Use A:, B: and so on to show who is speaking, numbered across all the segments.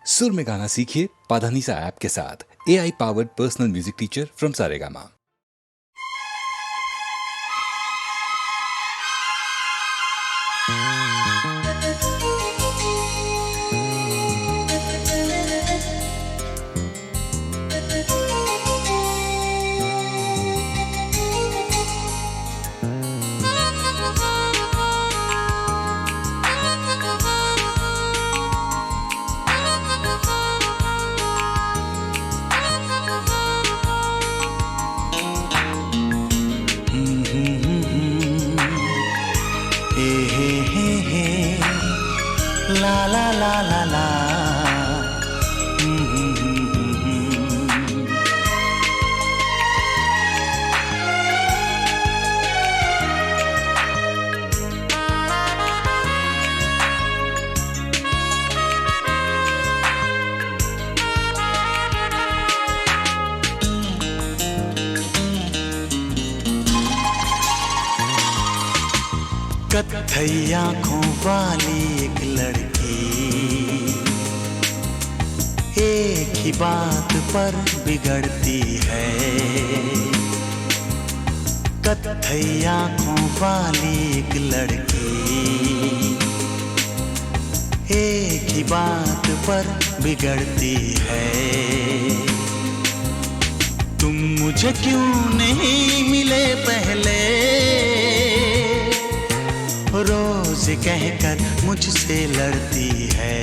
A: सुर में गाना सीखिए पाधानीसा ऐप के साथ। AI powered personal music teacher from Saregama.
B: La la la la la. कत्थई आँखों वाली एक लड़की एक ही बात पर बिगड़ती है। कत्थई आँखों वाली एक लड़की एक ही बात पर बिगड़ती है। तुम मुझे क्यों नहीं मिले पहले, रोज कहकर मुझसे लड़ती है।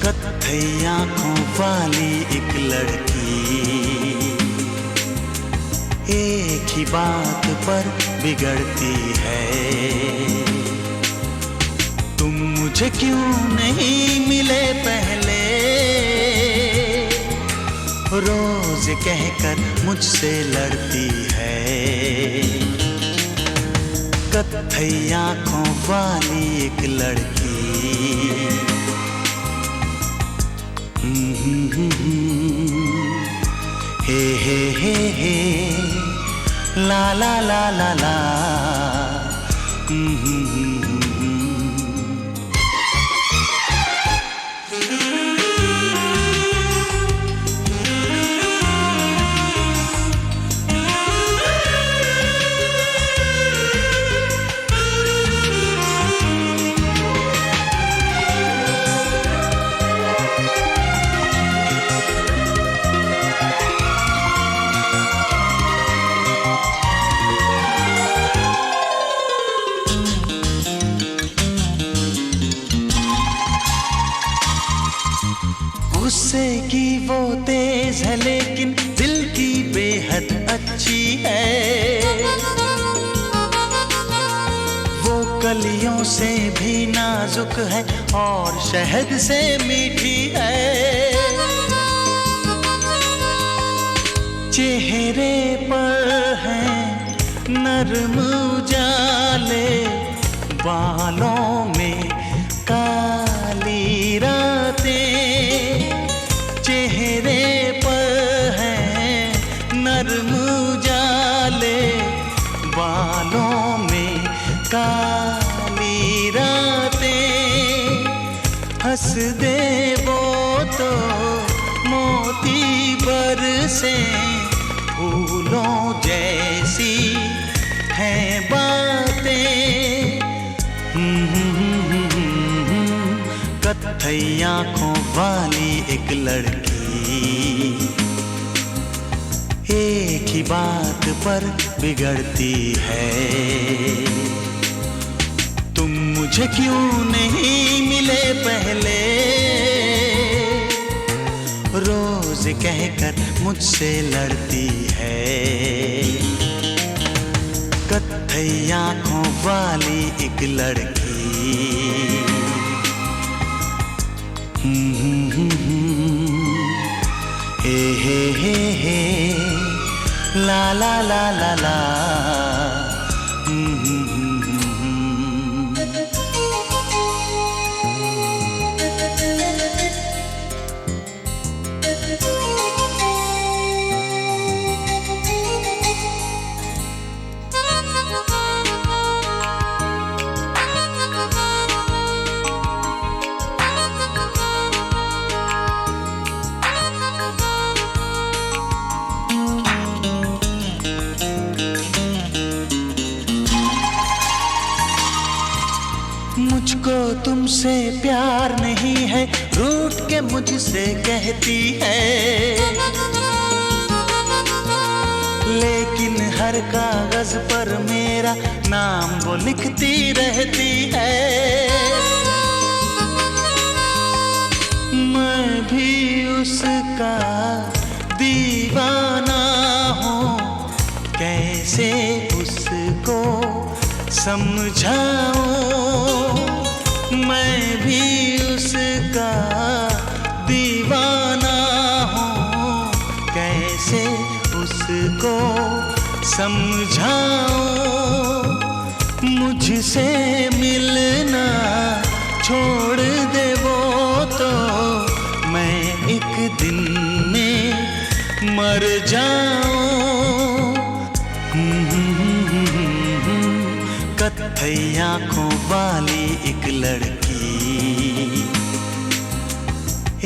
B: कत्थई आँखों वाली एक लड़की एक ही बात पर बिगड़ती है। तुम मुझे क्यों नहीं मिले पहले, रोज कहकर मुझसे लड़ती है। कत्थई आँखों वाली एक लड़की। हे ला ला ला ला ला। गुस्से की वो तेज है लेकिन दिल की बेहद अच्छी है। वो कलियों से भी नाजुक है और शहद से मीठी है। चेहरे पर है नरम उजाले, बालों में काली रातें। चेहरे पर है नरम उजाले, बालों में काली रातें। हंस दे वो तो मोती बरसे, फूलों जैसी हैं बातें। कत्थई आँखों वाली एक लड़की एक ही बात पर बिगड़ती है। तुम मुझे क्यों नहीं मिले पहले, रोज कहकर मुझसे लड़ती है। कत्थई आँखों वाली एक लड़की। हे ला ला ला ला ला। तुझसे प्यार नहीं है, रूठ के मुझसे कहती है, लेकिन हर कागज पर मेरा नाम वो लिखती रहती है। मैं भी उसका दीवाना हूँ, कैसे उसको समझाऊं। मैं भी उसका दीवाना हूँ, कैसे उसको समझाऊं। मुझसे मिलना छोड़ दे वो तो मैं एक दिन में मर जाऊं। कत्थई आंखों वाली एक लड़की,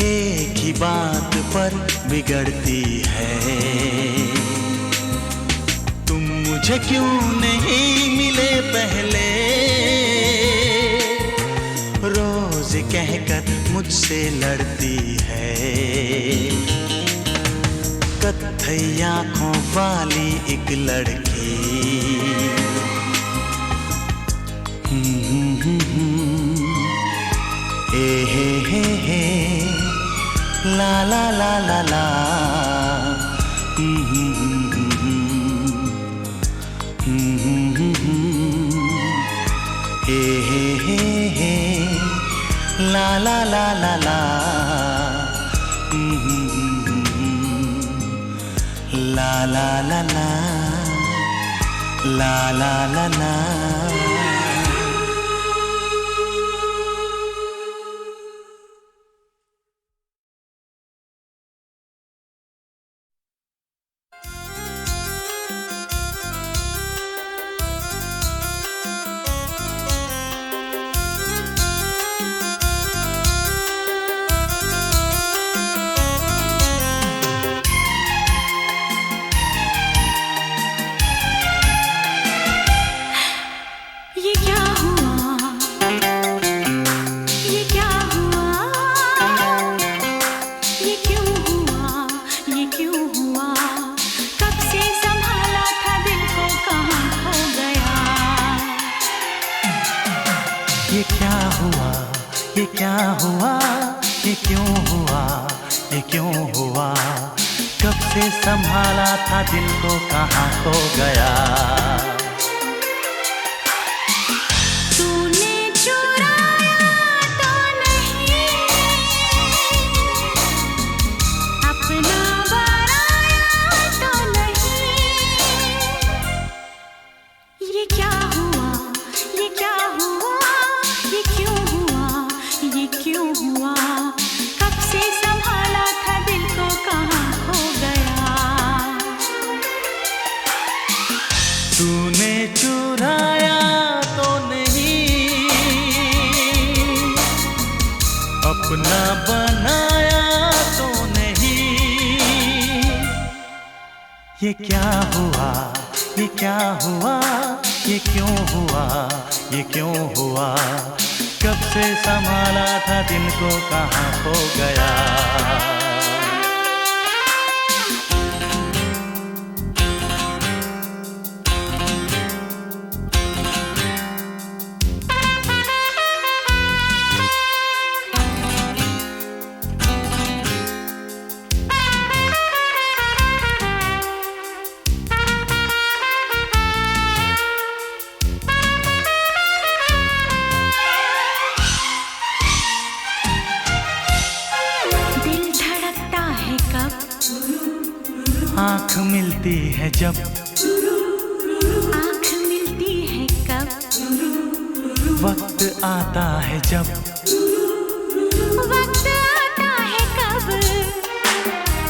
B: एक ही बात पर बिगड़ती है। तुम मुझे क्यों नहीं मिले पहले, रोज कहकर मुझसे लड़ती है। कत्थई आंखों वाली एक लड़की, हे ला ला ला ला ला, हे ला ला ला ला ला, ला ला ला ला, ला ला ला ला। ये क्या हुआ, ये क्या हुआ, ये क्यों हुआ, ये क्यों हुआ। कब से संभाला था दिल को कहाँ खो गया।
C: तूने चुराया तो नहीं, अपना बनाया तो नहीं। ये क्या हुआ, ये क्या हुआ, ये क्यों हुआ, ये क्यों हुआ। कब से संभाला था दिल को कहाँ खो गया।
B: तूने चुराया तो नहीं, अपना बनाया तो नहीं। ये क्या हुआ, ये क्या हुआ, ये क्यों हुआ, ये क्यों हुआ। कब से संभाला था दिल को कहाँ खो गया। आँख मिलती है जब,
C: आँख मिलती है कब।
B: वक्त आता है जब,
C: वक्त आता है कब।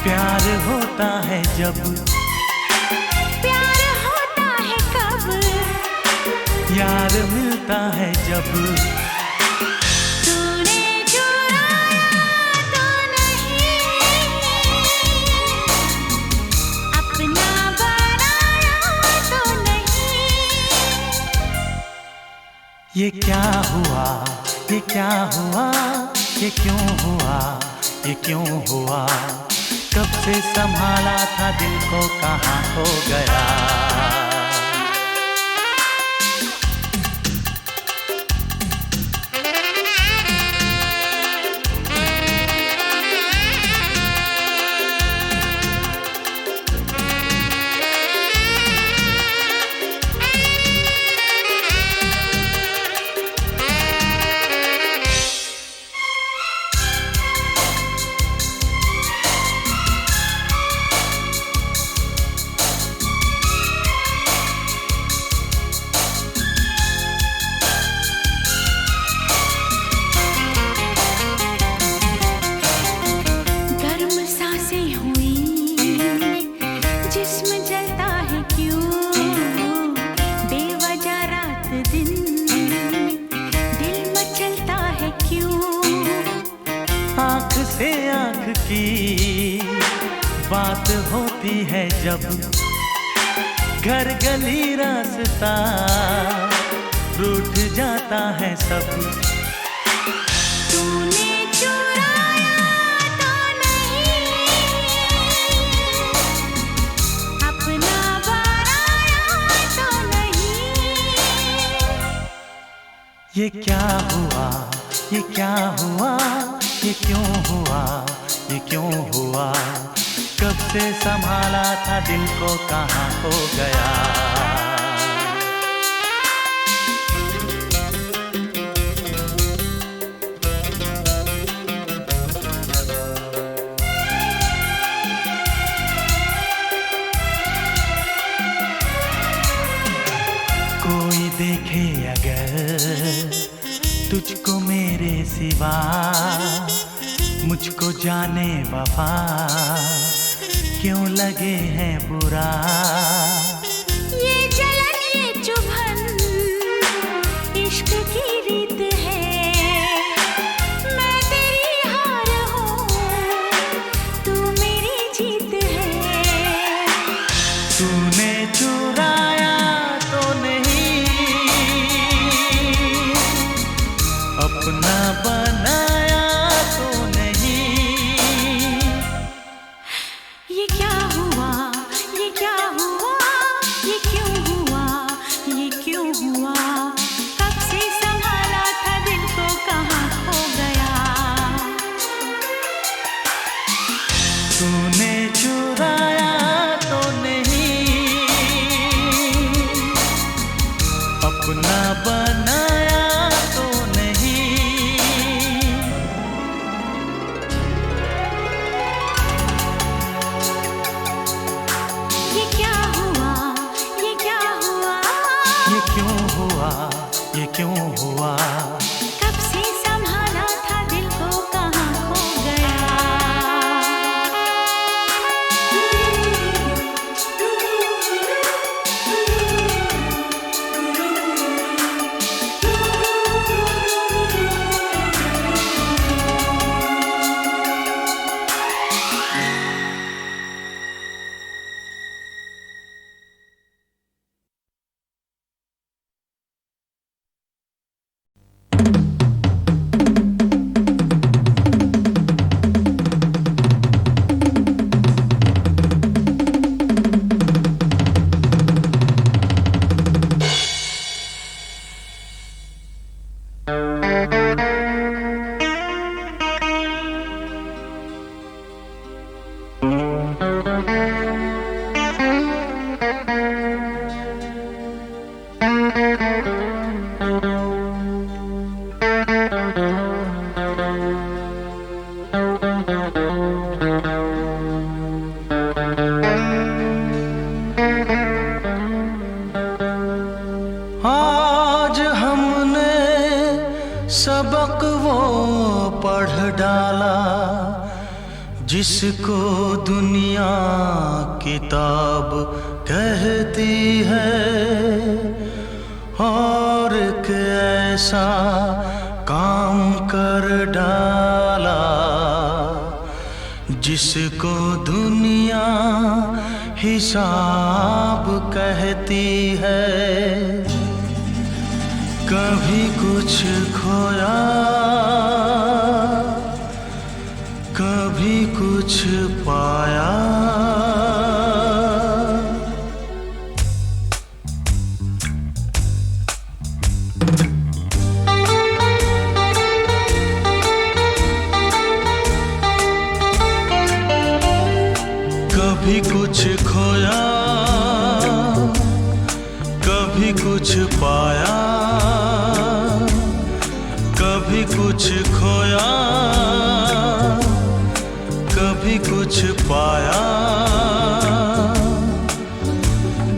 B: प्यार होता है जब,
C: प्यार होता है कब।
B: यार मिलता है जब। ये क्या हुआ, ये क्या हुआ, ये क्यों हुआ, ये क्यों हुआ, कब से संभाला था दिल को कहाँ खो गया। आँख से आँख की बात होती है जब, घर गली रास्ता रूठ जाता है सब।
C: तूने चुराया तो नहीं, अपना बनाया तो नहीं।
B: ये क्या हुआ, ये क्या हुआ, ये क्यों हुआ, ये क्यों हुआ, कब से संभाला था दिल को कहाँ खो गया। कोई देखे अगर तुझको मेरे सिवा, मुझको जाने वफा क्यों लगे हैं बुरा।
C: ये जलन ये चुभन इश्क की रीत है, मैं तेरी हार हूँ तू मेरी जीत है।
B: तूने चुराया तो नहीं, अपना बनाया तो नहीं।
C: ये क्या हुआ, ये क्या हुआ, ये क्यों हुआ, ये क्यों हुआ, कब से संभाला था दिल को कहाँ खो गया।
B: तूने चुराया तो नहीं, अपना बनाया तो नहीं।
C: ये क्या हुआ, ये क्या हुआ,
B: ये क्यों हुआ, ये क्यों हुआ,
C: कब से संभाला था दिल को कहाँ खो गया।
B: आज हमने सबक वो पढ़ डाला, जिसको दुनिया किताब कहती है, और एक ऐसा काम कर डाला जिसको दुनिया हिसाब कहती है। कभी कुछ खोया, कभी कुछ पाया। कभी कुछ खोया, कभी कुछ पाया, कभी कुछ खोया, कभी कुछ पाया।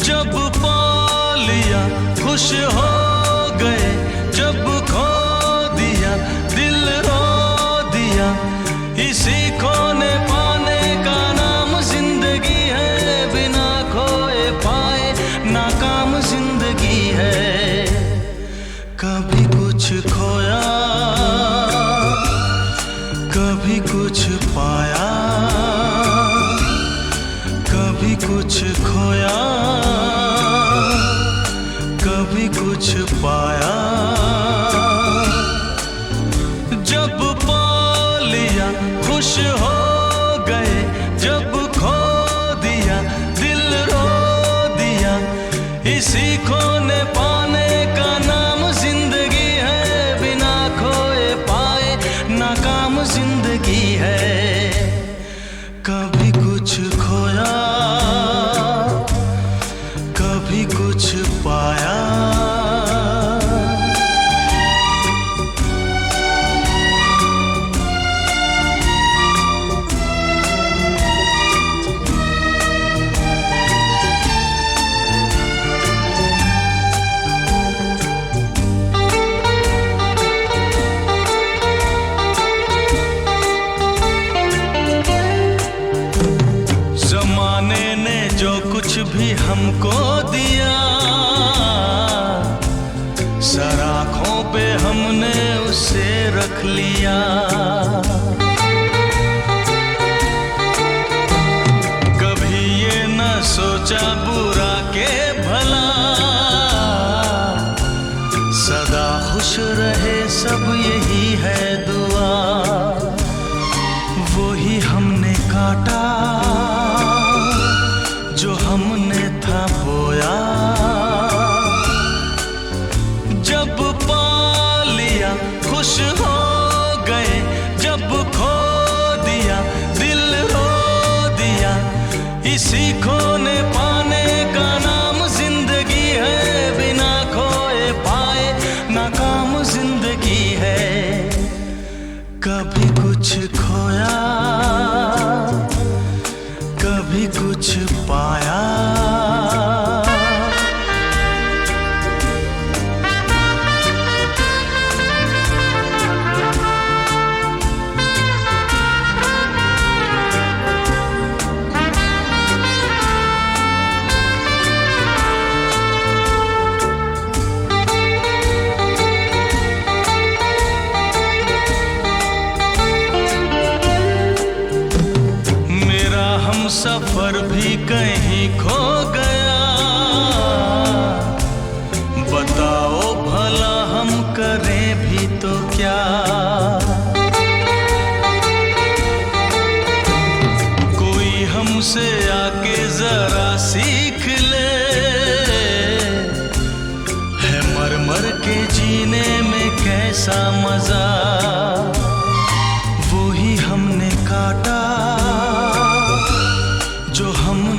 B: जब पा लिया खुश हो गए, जब खो दिया दिल रो दिया। इसी खोने पाने का नाम जिंदगी है, बिना खोए पाए नाकाम जिंदगी है। कभी कुछ खोया, कभी कुछ पाया, कभी कुछ खोया, कभी कुछ पाया। जब पा लिया खुश हो गए, जब खो दिया दिल रो दिया। इसी खोने पाने का नाम जिंदगी है, बिना खोए पाए नाकाम जिंदगी है। कभी कुछ खोया, कभी कुछ पाया। जमाने ने जो कुछ भी हमको दिया, सराखों पे हमने उसे रख लिया। कभी ये न सोचा बुरा के भला, सदा खुश रहे सब यही है दुआ। वो ही हमने काटा जो हमने था बोया। जब पा लिया खुश हो गए, जब खो दिया दिल रो दिया। इसी खोने पाने का नाम जिंदगी है, बिना खोए पाए नाकाम जिंदगी है। कभी कुछ खोया, कभी कुछ पाया। सफर भी कहीं खो गया, बताओ भला हम करें भी तो क्या। कोई हमसे आके जरा सीख ले, है मर मर के जीने में कैसा मजा। वो ही हमने काटा जो हम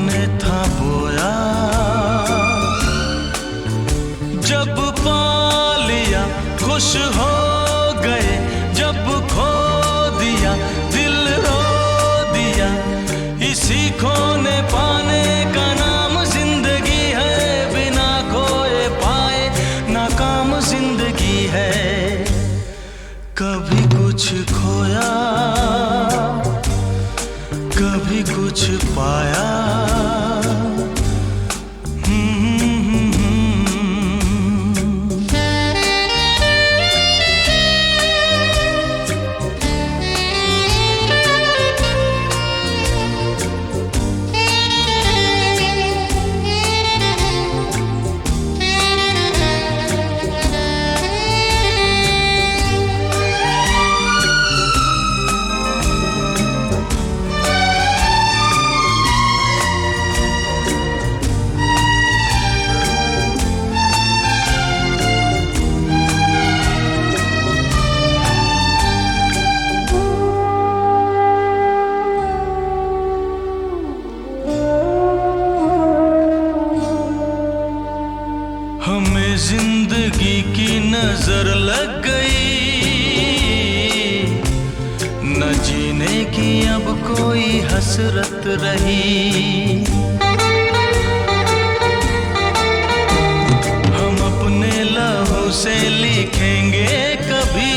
B: न जीने की अब कोई हसरत रही। हम अपने लहू से लिखेंगे कभी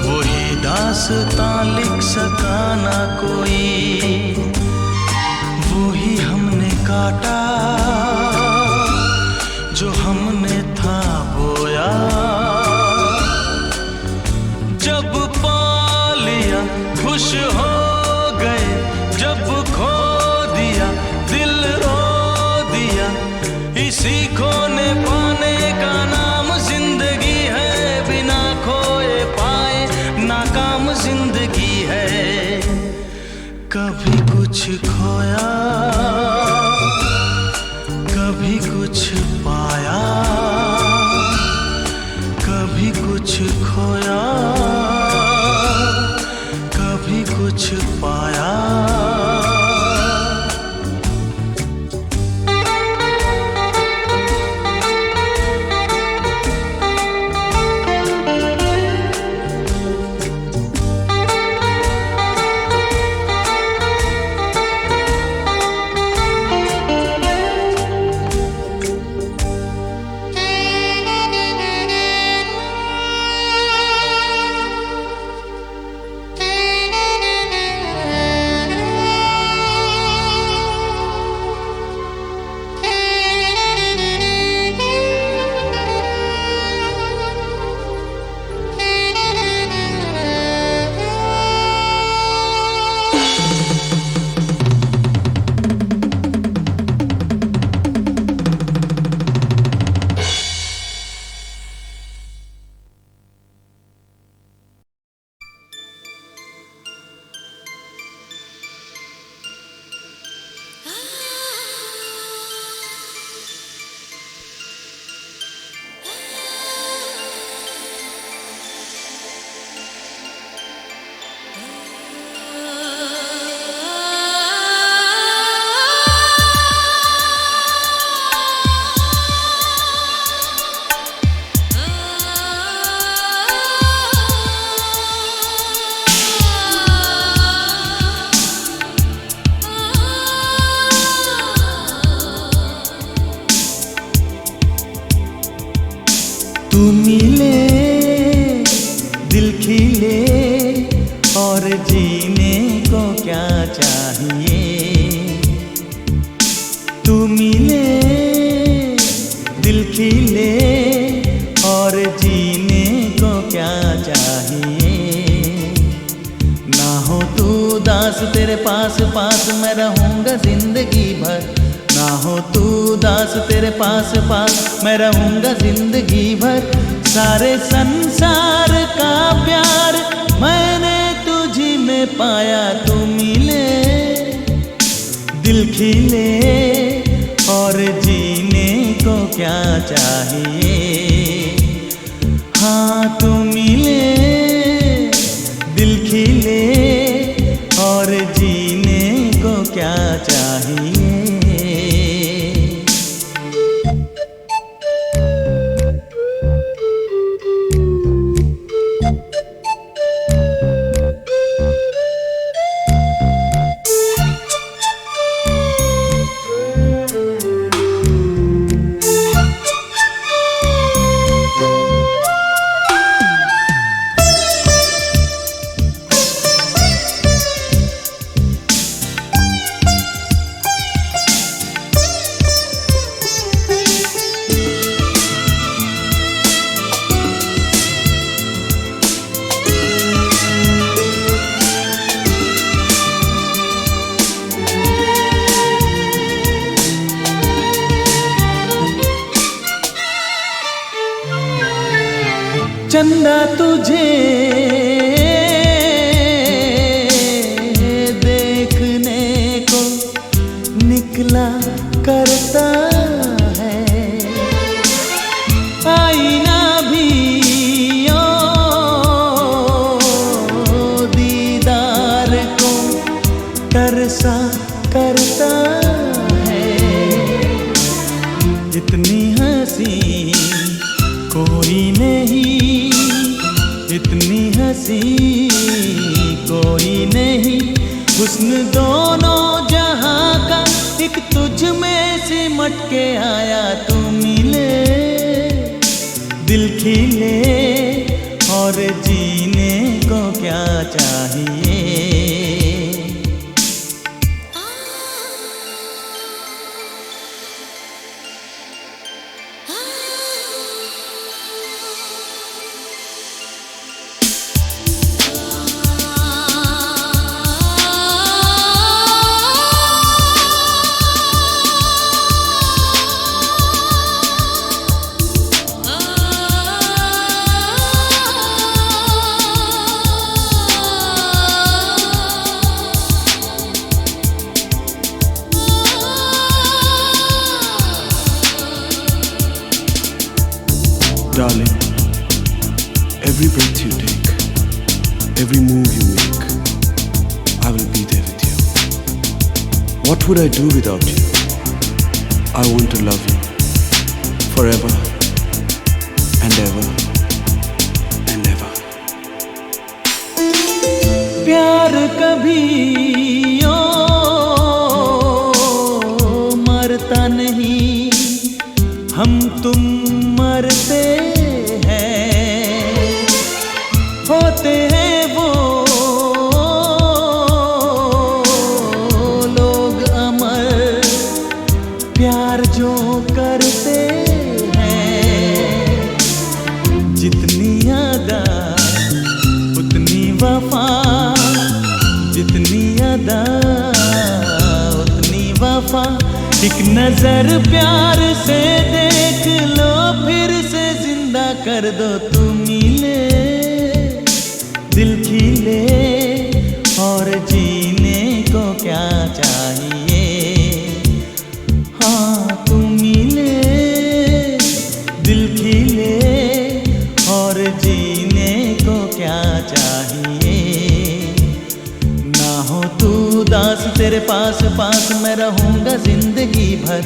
B: वही दास्तां लिख सका ना कोई। वही हमने काटा जो हमने था बोया। जब पा लिया खुश हो गए, जब खो दिया दिल रो दिया। इसी खोने पाने का नाम जिंदगी है, बिना खोए पाए नाकाम जिंदगी है। कभी कुछ खोया कभी कुछ पाया, कभी कुछ खोया कभी कुछ पाया। तू मिले दिल खिले और जीने को क्या चाहिए। तू मिले दिल खिले और जीने को क्या चाहिए। ना हो तू दास तेरे पास पास मैं रहूँगा जिंदगी भर। ना हो तू दास तेरे पास पास मैं रहूँगा जिंदगी भर। सारे संसार का प्यार मैंने तुझी में पाया। तू मिले दिल खिले और जीने को क्या चाहिए। हाँ तू मिले दिल खिले और जीने को क्या चाहिए। चंदा तुझे देखने को निकला करता है। आईना भी ओ दीदार को तरसा करता है। इतनी हंसी कोई नहीं,
D: हंसी कोई नहीं, हुस्न दोनों जहां का एक तुझ में सिमट के आया। तू मिले दिल खिले और जीने को क्या चाहिए।
E: Darling, every breath you take, every move you make, I will be there with you. What would I do without you? I want to love you forever and ever and ever.
D: प्यार कभी मरता नहीं, हम तुम मरते हैं, होते हैं वो लोग अमर, प्यार जो करते हैं। जितनी अदा उतनी वफा, जितनी अदा उतनी वफा। एक नजर प्यार से देख लो, फिर से जिंदा कर दो। तू मिले दिल खिले और जीने को क्या चाहिए। हाँ तू मिले दिल खिले और जीने को क्या चाहिए। ना हो तू उदास, तेरे पास पास मैं रहूंगा जिंदगी भर।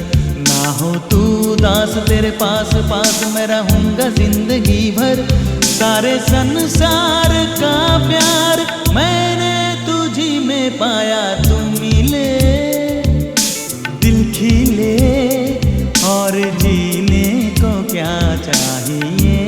D: ना हो तू उदास, तेरे पास पास मैं रहूंगा जिंदगी भर। सारे संसार का प्यार मैंने तुझी में पाया। तू मिले दिल खिले और जीने को क्या चाहिए।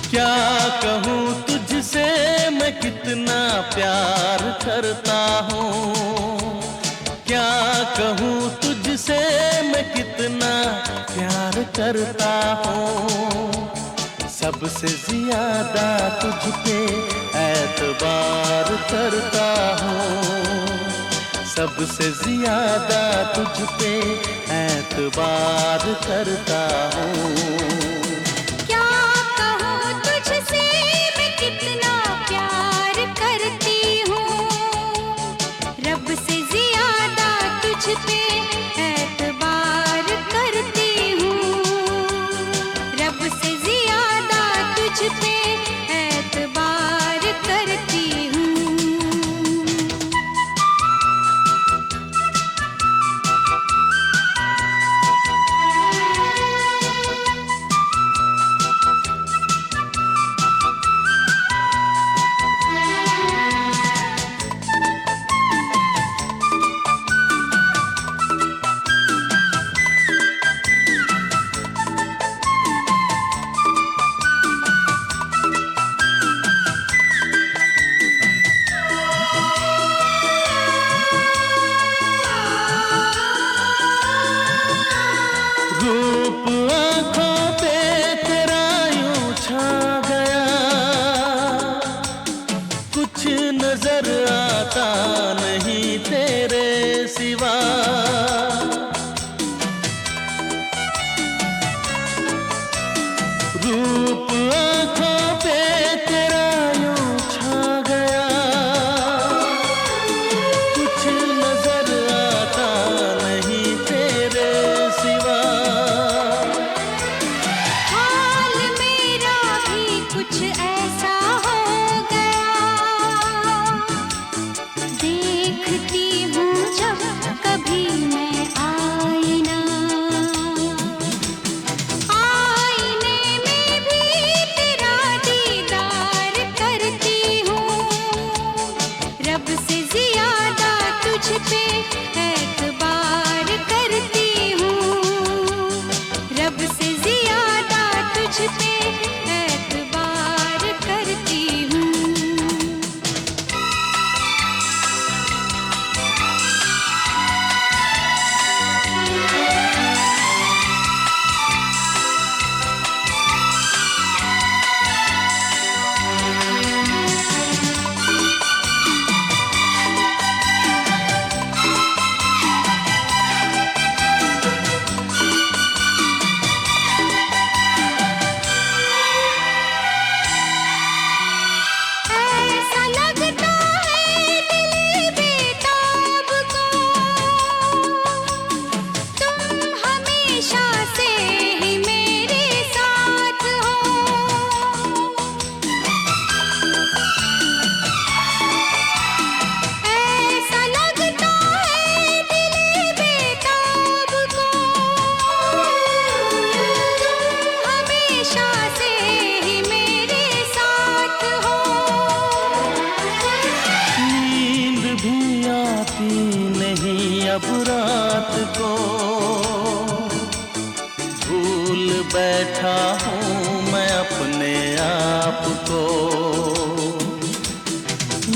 D: क्या कहूँ तुझसे मैं कितना प्यार करता हूँ। क्या कहूँ तुझसे मैं कितना प्यार करता हूँ। सबसे ज्यादा तुझ पे एतबार करता हूँ। सबसे ज्यादा तुझ पे एतबार करता हूँ।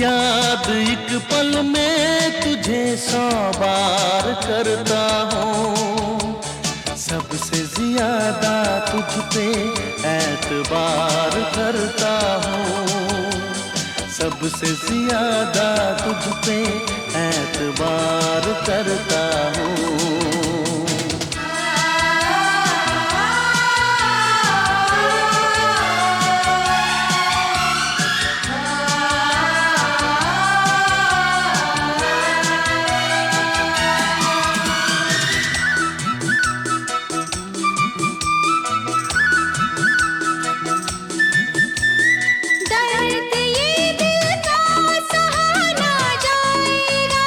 D: याद एक पल में तुझे 100 बार करता हूँ, सबसे ज्यादा तुझ पे एतबार करता हूँ, सबसे ज्यादा तुझ पे एतबार करता हूँ।
C: दर्द ये दिल का सहा ना जाएगा,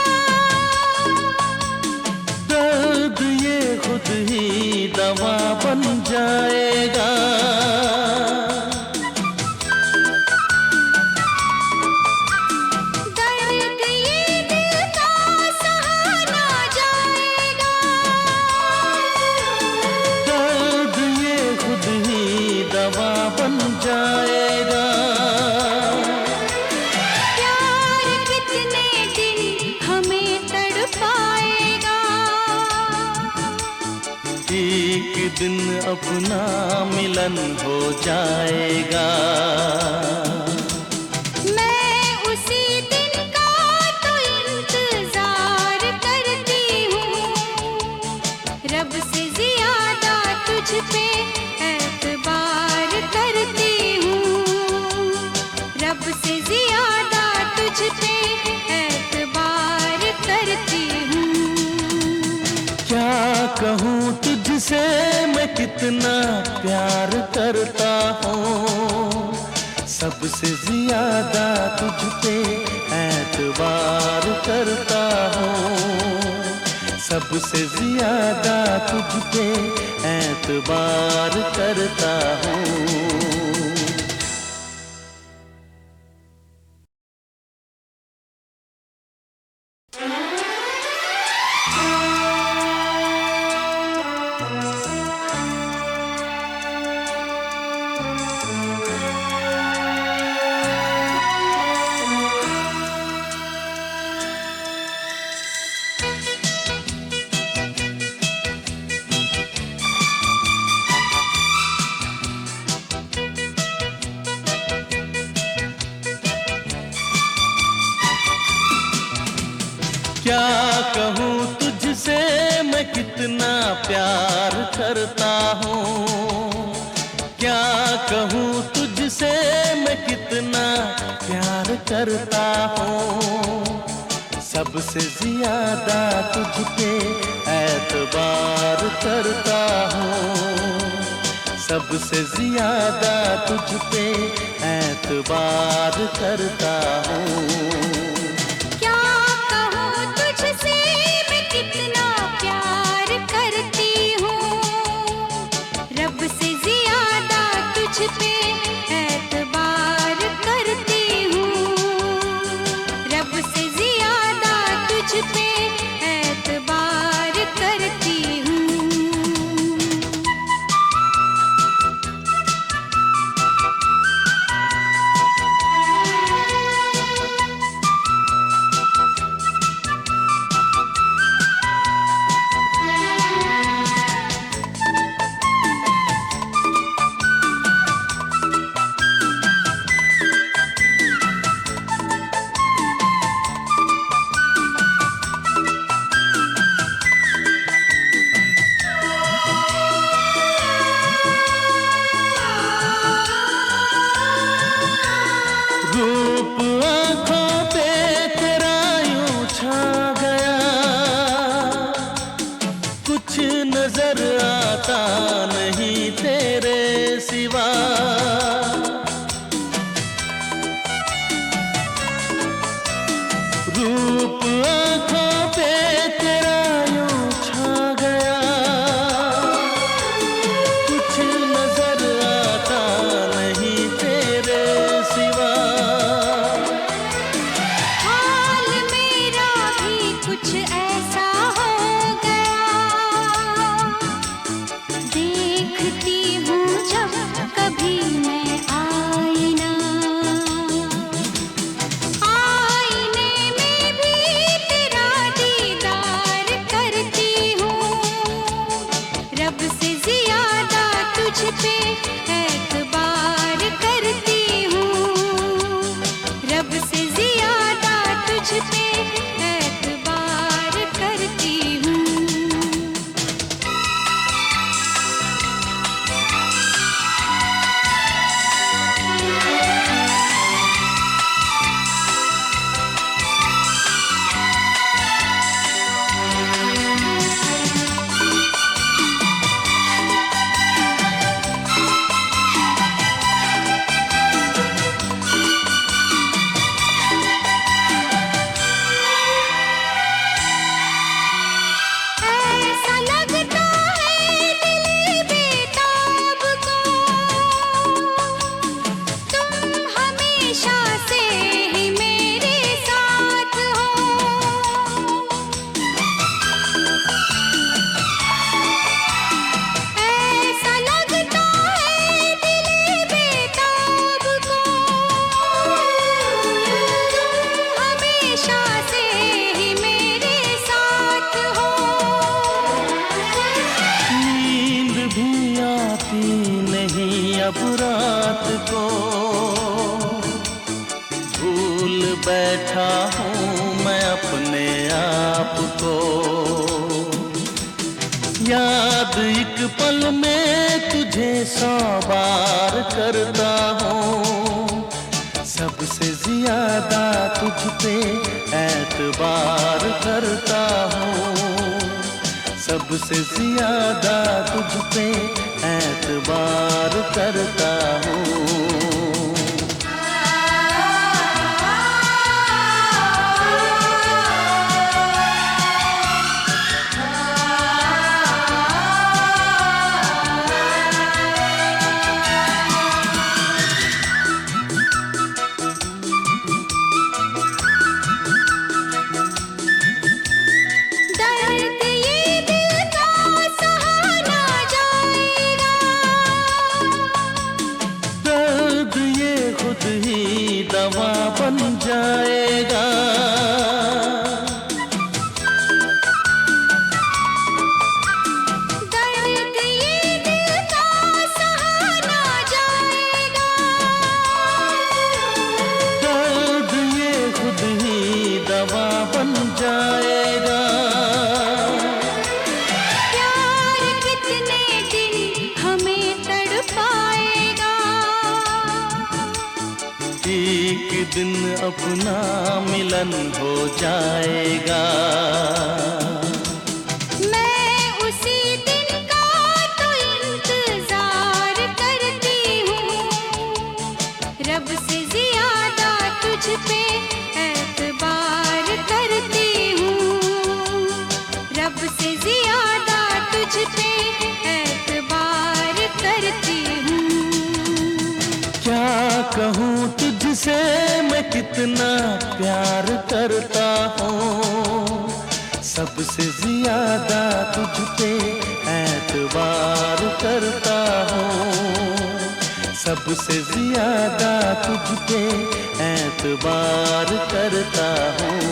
D: दर्द ये खुद ही दवा बन जाएगा,
C: दर्द ये दिल का सहा ना जाएगा,
D: दर्द ये खुद ही दवा बन जाएगा।
C: प्यार कितने दिन हमें तड़पाएगा,
D: एक दिन अपना मिलन हो जाएगा,
C: मैं उसी दिन का तो इंतजार करती हूँ, रब से ज्यादा तुझ पे एतबार करती हूँ, रब से ज्यादा तुझ पे एतबार करती हूँ।
D: क्या कहूँ तुझसे मैं कितना प्यार करता हूँ, सबसे ज्यादा तुझ पे एतबार करता हूँ, सबसे ज्यादा तुझ पे एतबार करता हूँ। क्या कहूँ तुझसे मैं कितना प्यार करता हूँ, क्या कहूँ तुझसे मैं कितना प्यार करता हूँ, सबसे ज्यादा तुझ पे एतबार करता हूँ, सबसे ज्यादा तुझ पे एतबार करता हूँ।
C: क्या कहूँ तुझसे मैं कितना प्यार करती हूँ, रब से ज्यादा तुझ पे एतबार करती हूँ, रब से ज्यादा तुझ पे एतबार करती हूँ।
D: रूप आँखों पे तेरा यूं छा गया, कुछ नजर आता नहीं तेरे सिवा, रूप आँखों पे तेरा यूं छा गया, कुछ नजर आता नहीं तेरे सिवा। अब रात को भूल बैठा हूँ मैं अपने आप को। याद एक पल में तुझे 100 बार करता हूँ, सबसे ज्यादा तुझ पे एतबार करता हूँ, सबसे ज्यादा तुझ पे एतबार करता हूँ। दवा बन जाएगा,
C: दर्द ये दिल का सहाना जाएगा,
D: दर्द ये खुद ही दवा बन जाएगा।
C: प्यार कितने दिन हमें तड़पाएगा,
D: एक दिन अपना मिलन हो जाएगा।
C: मैं उसी दिन का तो इंतजार करती हूँ, रब से ज्यादा तुझ पे एतबार करती हूँ, रब से ज्यादा तुझ पे एतबार करती हूँ।
D: क्या कहूँ तुझसे मैं कितना प्यार करता हूँ, सबसे ज्यादा तुझ पे एतबार करता हूँ, सबसे ज्यादा तुझ पे एतबार करता हूँ।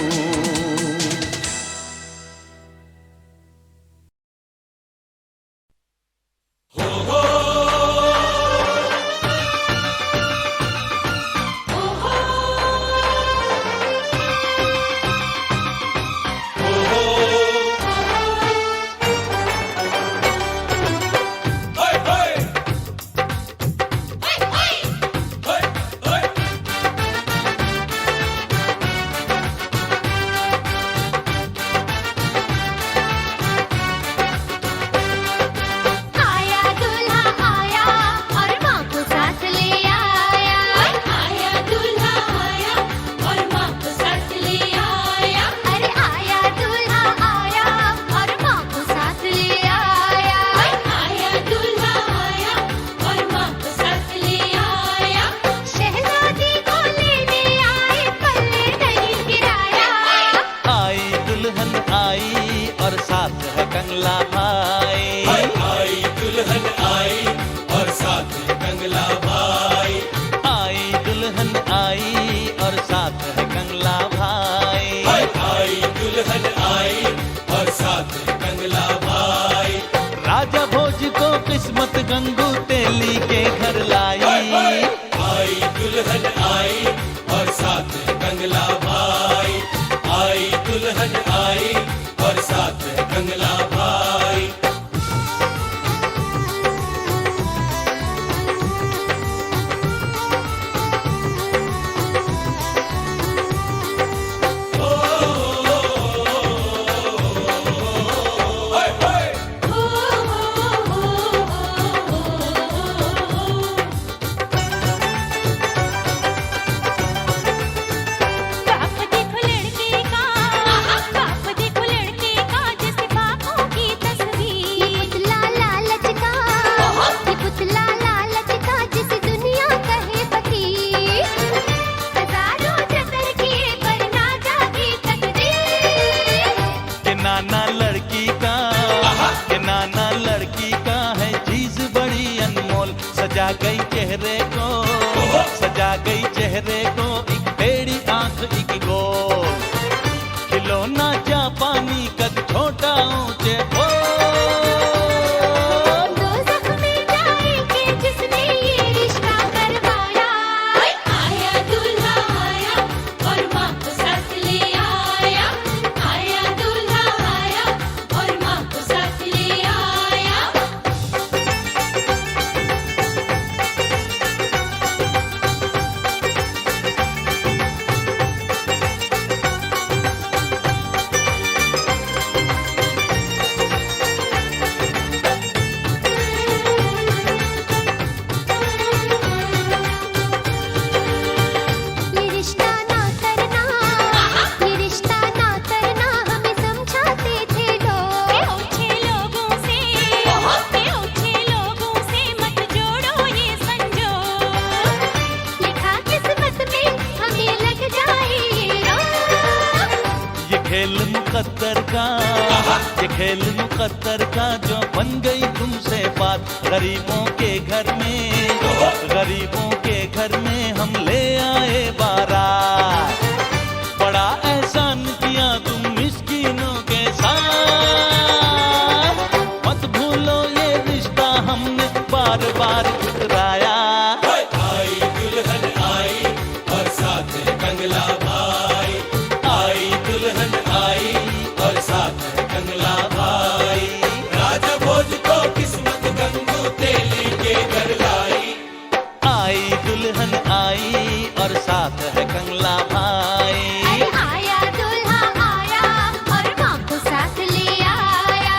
D: किस्मत गंगू तेली के घर लाई।
F: आई दुल्हन आई और साथ कंगला भाई। आई दुल्हन आई और साथ कंगला भाई।
D: सजा गई चेहरे को, सजा गई चेहरे को, एक टेढ़ी आंख एक गोल, खिलौना जापानी कद छोटा ऊंचे बोल।
C: दो जख्म जाएंगे जिसने ये
D: खेल मुकद्दर का, ये खेल मुकद्दर का जो बन गई तुमसे बात। गरीबों के घर में, गरीबों के घर में हम ले आए बारात। बड़ा एहसान किया तुम मिस्कीनों के साथ, मत भूलो ये रिश्ता हमने बार बार ठुकराया।
F: आई दुल्हन आई और साथ कंगला भाई, आई दुल्हन आई और साथ कंगला भाई। राजा भोज को किस्मत गंगू तेली के घर लाई।
D: आई दुल्हन आई और साथ है कंगला भाई।
C: आया दूल्हा आया और माँ को साथ ले आया।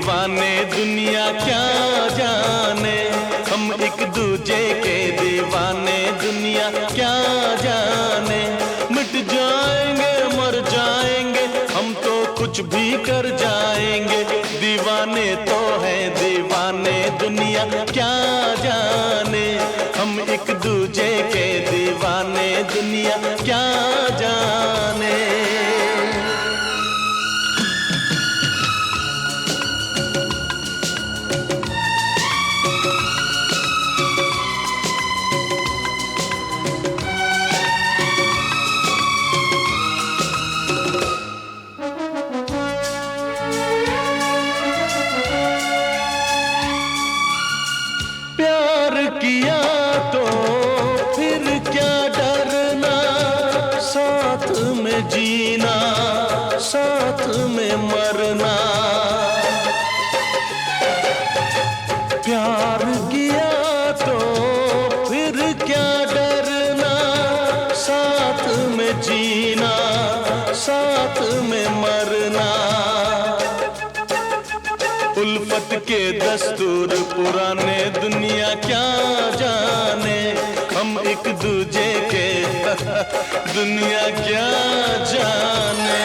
D: दीवाने दुनिया क्या जाने, हम एक दूजे के दीवाने दुनिया क्या जाने। मिट जाएंगे मर जाएंगे हम तो कुछ भी कर जाएंगे, दीवाने तो है दीवाने दुनिया क्या जाने। हम एक दूजे के दीवाने दुनिया क्या जाने। प्यार किया तो फिर क्या डरना, साथ में जीना साथ में मरना। प्यार किया तो फिर क्या डरना, साथ में जीना साथ में मरना। उल्फत के दस्तूर पुराने दुनिया क्या जाने, हम एक दूजे के दुनिया क्या जाने।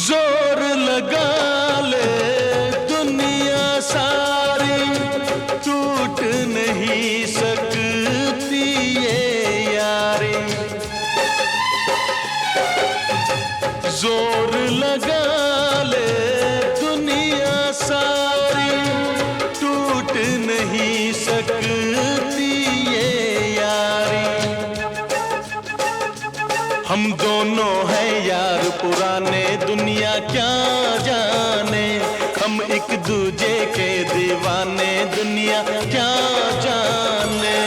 D: जोर लगा ले दुनिया सारी, टूट नहीं सकती ये यारी। जोर लगा ले दुनिया सारी, टूट नहीं सकती ये यारी। हम दोनों हैं यार पुराने दुनिया क्या जाने, हम एक दूजे के दीवाने दुनिया क्या जाने।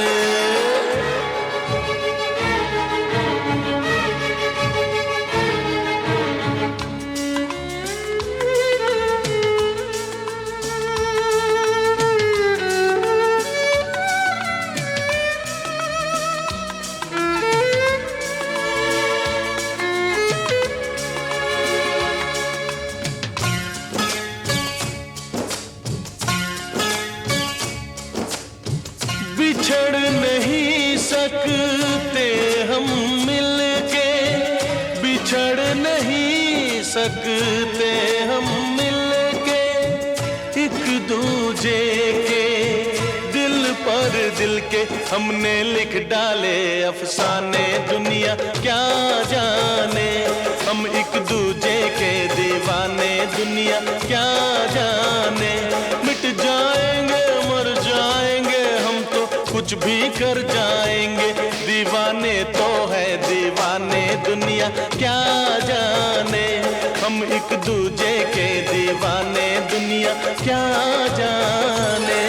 D: बिछड़ नहीं सकते हम मिलके, बिछड़ नहीं सकते हम मिलके। एक दूजे के दिल पर दिल के हमने लिख डाले अफसाने दुनिया क्या जाने। हम एक दूजे के दीवाने दुनिया क्या जाने। मिट जाएंगे मर जाएंगे हम तो कुछ भी कर जाएंगे, दीवाने तो है दीवाने दुनिया क्या जाने। हम एक दूजे के दीवाने दुनिया क्या जाने।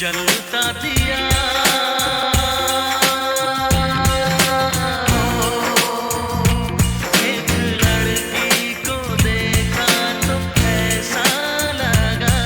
B: जलता दिया एक लड़की को देखा तो ऐसा लगा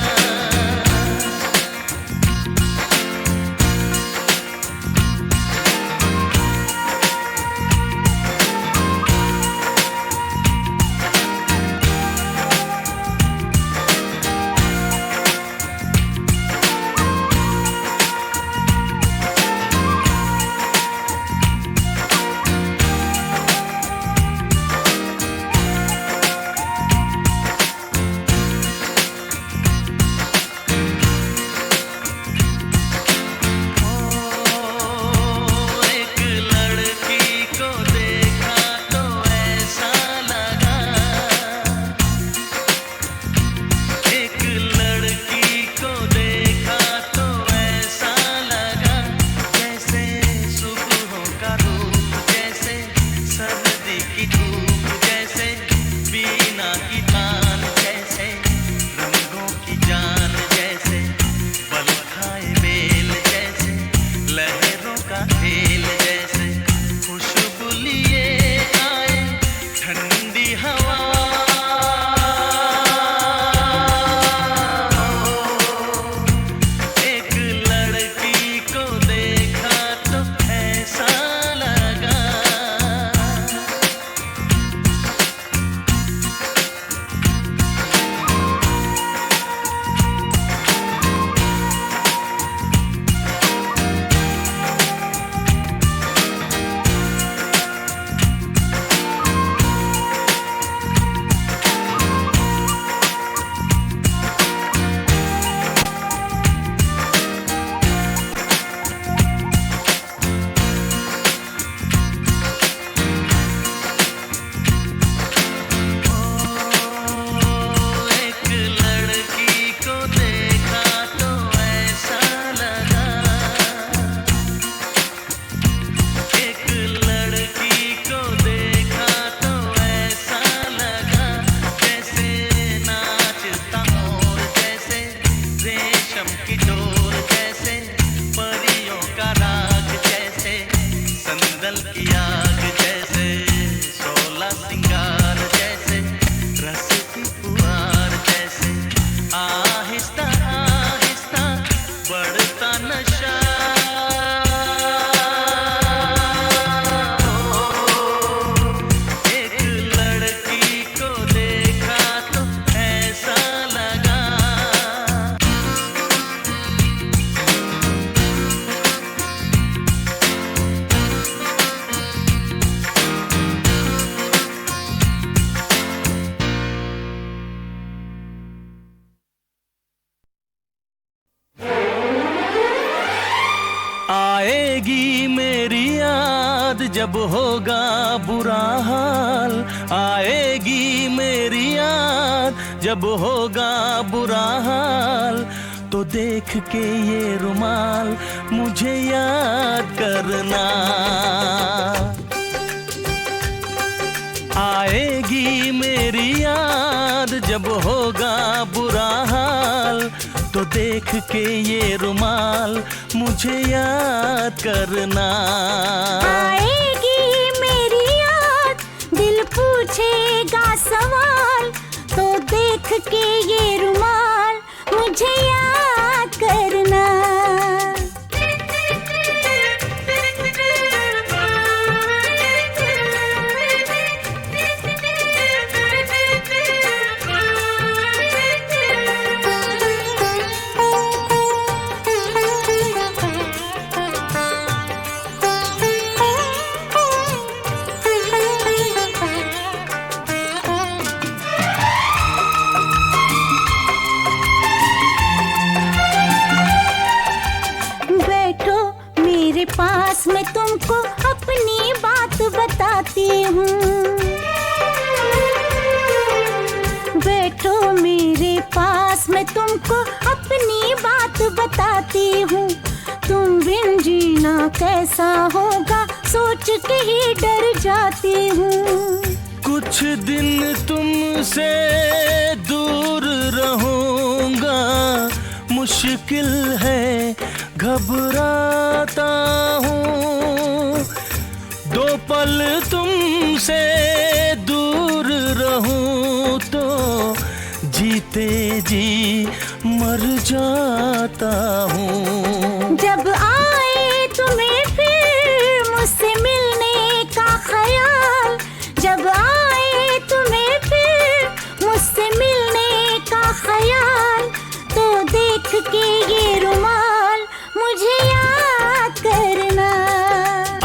B: आएगी मेरी याद जब होगा बुरा हाल आएगी मेरी याद जब होगा बुरा हाल तो देख के ये रुमाल मुझे याद करना आएगी मेरी याद जब होगा बुरा हाल तो देख के ये रुमाल मुझे याद करना
C: आएगी मेरी याद दिल पूछेगा सवाल तो देख के ये रुमाल मुझे याद करना पास मैं तुमको अपनी बात बताती हूँ बैठो मेरे पास मैं तुमको अपनी बात बताती हूँ तुम बिन जीना कैसा होगा सोच के ही डर जाती हूँ
B: कुछ दिन तुमसे दूर रहूंगा मुश्किल है घबराता हूँ, दो पल तुमसे दूर रहूं तो जीते जी मर जाता हूँ।
C: जब आए तुम्हें फिर मुझसे मिलने का ख्याल, जब आए तुम्हें फिर मुझसे मिलने का ख्याल, तो देख के ये रुमाल मुझे याद करना।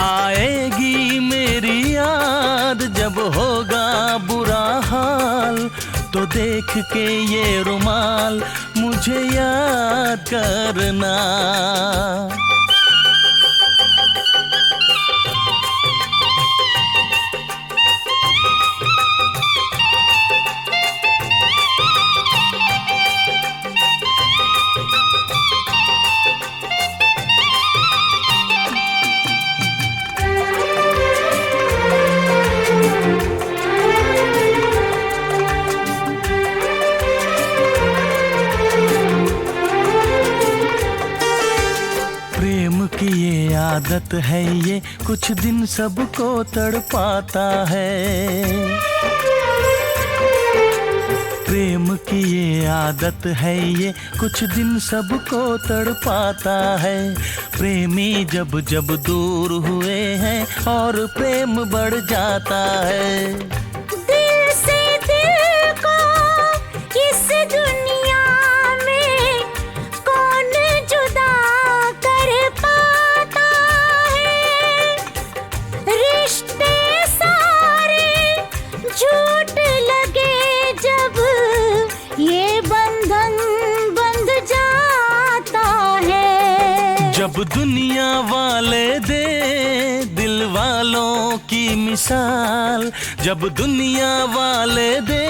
B: आएगी मेरी याद जब होगा बुरा हाल, तो देख के ये रुमाल मुझे याद करना। प्रेम की ये आदत है, ये कुछ दिन सबको तड़पाता है। प्रेम की ये आदत है, ये कुछ दिन सबको तड़पाता है। प्रेमी जब जब दूर हुए हैं और प्रेम बढ़ जाता है।
C: दिल से दिल को इस दुनिया में कौन जुदा कर पाता है। रिश्ते सारे झूठ लगे जब ये बंधन बंध जाता है।
B: जब दुनिया वाले दे दिल वालों की मिसाल, जब दुनिया वाले दे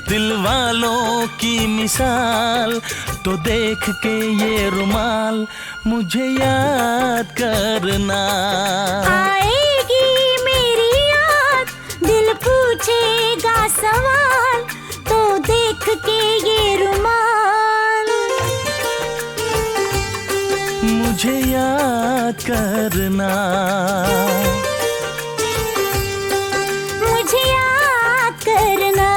B: दिल वालों की मिसाल, तो देख के ये रुमाल मुझे याद करना।
C: आएगी मेरी याद, दिल पूछेगा सवाल, तो देख के ये रुमाल
B: मुझे याद करना।
C: मुझे याद करना।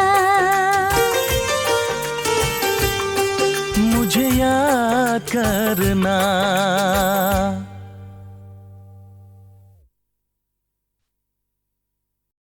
B: मुझे याद करना।